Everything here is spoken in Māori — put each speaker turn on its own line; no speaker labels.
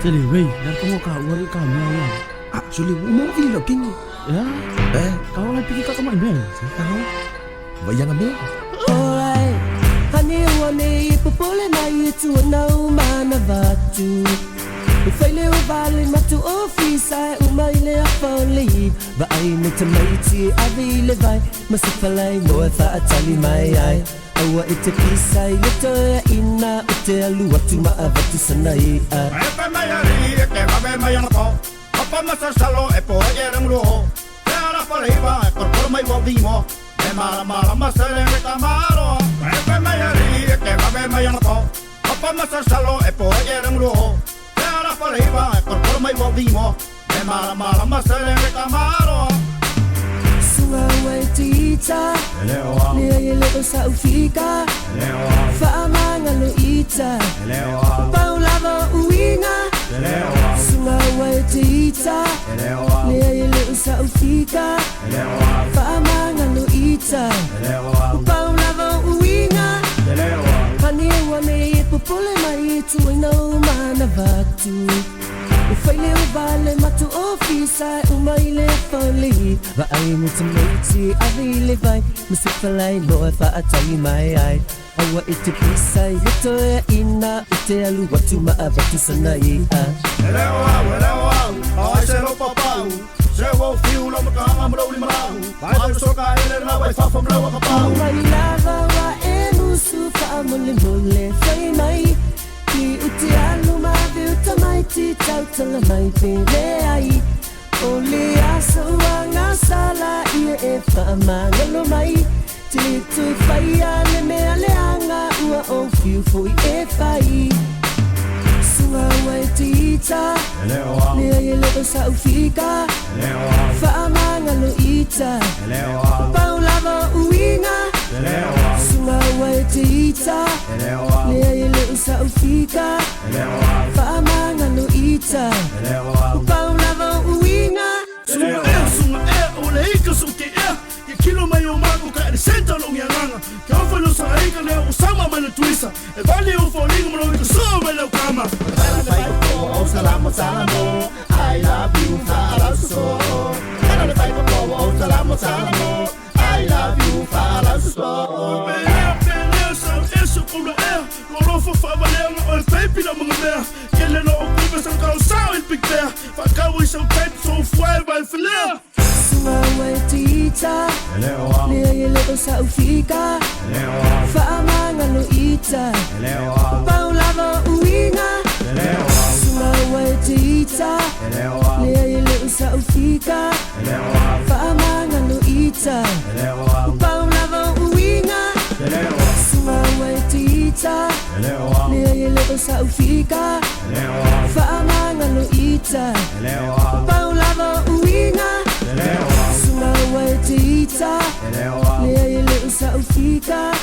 这里喂，那跟我讲，我哩讲咩呀？
啊，所以我冇見到經
呀，kau lah pergi kat kamar ni.
bayang ambil.
Alright, hani wane popole na itu na umana batu. Ufaile ubali matu ofisa umaile afoli. Ba ai nitamaiti avile vai masifalai mo fa atali mai ai. Awa ite pisai ito ya ina ite alu watu maavatu sanai.
Epe mayari ke babe mayang po. Apa masa salo epo yerang luho. Era paliba e por mai wadimo. E mara masale me tamaro. Epe mayari ke babe mayang po. Apa masa salo epo yerang luho. Era paliba e por mai wadimo. E mara masale me tamaro.
Sungawai tita Lia leo sa ufika Faamanga lo ita Paulava uinga Sungawai tita Lia leo sa ufika Faamanga lo ita Paulava uinga Hani wane popole mai tu ina umana vatu Ufaile ubale matu ofisa umaile foli Ba ai mutamiti avile vai Musifalai loa fa atali mai ai Awa ite pisai ito ya ina ite alu watu maavatu sanai
Elewa, ai se lo papau. Se wo fiu lo makanga mlo li malau. Vai so ka ele na vai fa fam lo ka pau.
Mai lava wa enusu fa mole mole fai mai Ki uti alu ma viu tamai ti tau tala mai pele ai Oli asa wanga sala ia e whaamanga lo mai Te tu whai ale me ale anga ua o fiu fui e whai Sunga wai tita Lea ye leo sa ufika Whaamanga lo ita Paulava uinga Sunga wai tita Lea ye leo sa ufika Whaamanga lo ita Paulava uinga
Sunga ole ika suke Ke kilo mai o mako ka senta long yanga Ke ofa no sa ika leo usama mana tuisa E vale o folingo mano ika so mai leo kama
Oh, salamu salamu. I love you, Farah so. Era fight for oh, salamu salamu. I love you, Farah so.
Bele sa eso kula Lorofa fa valeu o pepe da mga mer Kele no okupe sa kao sao il big bear Fa kao isa type so fuai vai filer
Sunga wai tita Lea ye leo sa ufika Whaamanga lo ita Paulava uinga Sunga wai tita Lea ye leo sa ufika Whaamanga lo ita Paulava uinga Sunga wai tita Lea ye leo sa ufika Whaamanga lo ita Paulava uinga Sunga wai tita Lea ye leo sa ufika